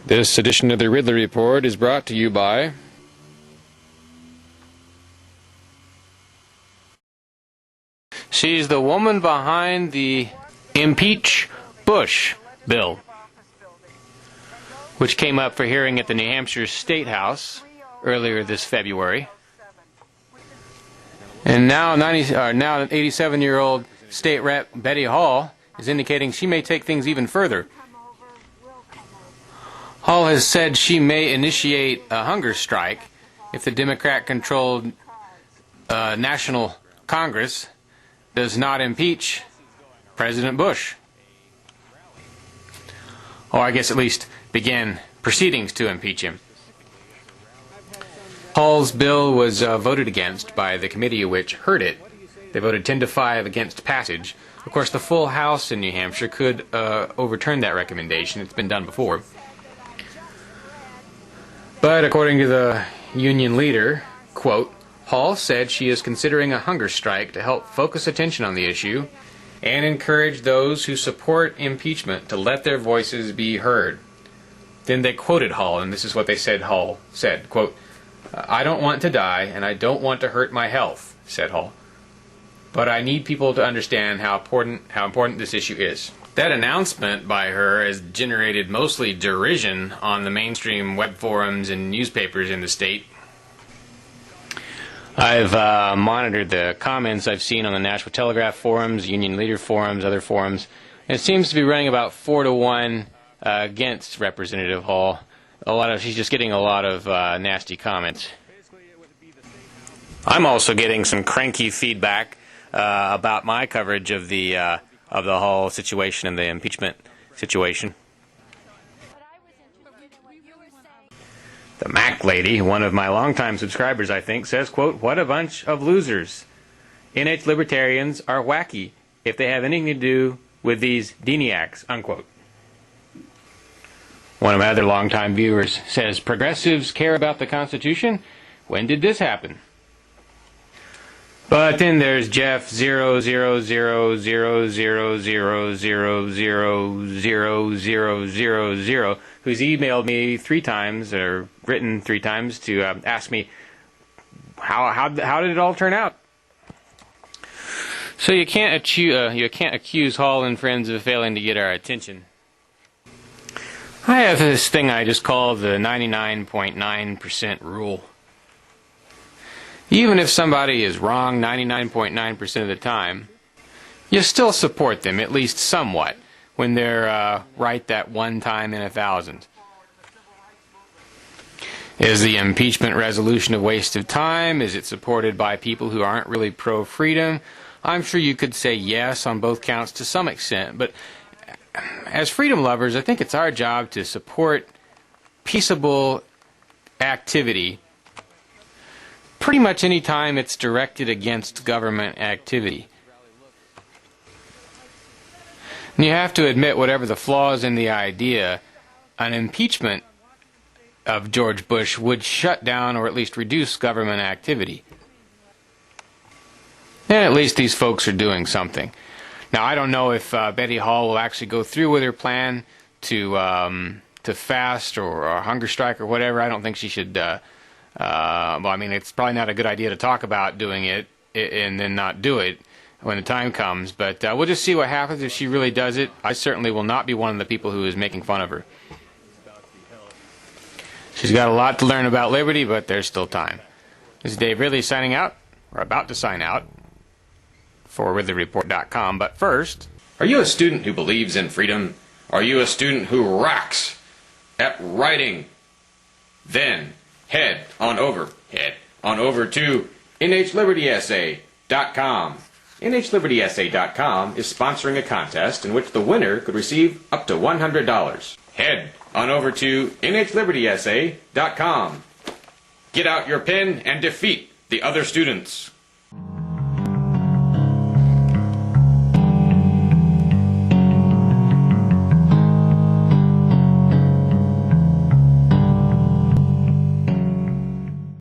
This edition of the Ridley Report is brought to you by she's the woman behind the Impeach Bush bill, which came up for hearing at the New Hampshire State House earlier this February. And now 87-year-old State Rep Betty Hall is indicating she may take things even further. Hall has said she may initiate a hunger strike if the Democrat-controlled National Congress does not impeach President Bush. Or I guess at least begin proceedings to impeach him. Hall's bill was voted against by the committee which heard it. They voted 10-5 against passage. Of course, the full House in New Hampshire could overturn that recommendation. It's been done before. But according to the union leader, quote, Hall said she is considering a hunger strike to help focus attention on the issue and encourage those who support impeachment to let their voices be heard. Then they quoted Hall, and this is what they said Hall said, quote, I don't want to die and I don't want to hurt my health, said Hall. But I need people to understand how important this issue is. That announcement by her has generated mostly derision on the mainstream web forums and newspapers in the state. I've monitored the comments I've seen on the National Telegraph forums, Union Leader forums, other forums, and it seems to be running about 4-1 against Representative Hall. She's just getting a lot of nasty comments. I'm also getting some cranky feedback about my coverage of the Hall situation and the impeachment situation. The Mac lady, one of my longtime subscribers, I think, says, quote, what a bunch of losers. NH libertarians are wacky if they have anything to do with these deniacs, unquote. One of my other longtime viewers says, progressives care about the Constitution? When did this happen? But then there's Jeff 0000000000000, who's emailed me 3 times or written 3 times to ask me how did it all turn out. So you can't accuse Hall and friends of failing to get our attention. I have this thing I just call the 99.9% rule. Even if somebody is wrong 99.9% of the time, you still support them, at least somewhat, when they're right that one time in 1,000. Is the impeachment resolution a waste of time? Is it supported by people who aren't really pro-freedom? I'm sure you could say yes on both counts to some extent, but as freedom lovers, I think it's our job to support peaceable activity pretty much any time it's directed against government activity. And you have to admit, whatever the flaws in the idea, an impeachment of George Bush would shut down or at least reduce government activity. And at least these folks are doing something. Now, I don't know if Betty Hall will actually go through with her plan to fast or hunger strike or whatever. I don't think she should. Well, I mean, it's probably not a good idea to talk about doing it and then not do it when the time comes. But we'll just see what happens if she really does it. I certainly will not be one of the people who is making fun of her. She's got a lot to learn about liberty, but there's still time. This is Dave Ridley signing out, or about to sign out, for ridleyreport.com. But first, are you a student who believes in freedom? Are you a student who rocks at writing? Then head on over to nhlibertyessay.com. nhlibertyessay.com is sponsoring a contest in which the winner could receive up to $100. Head on over to nhlibertyessay.com. Get out your pen and defeat the other students.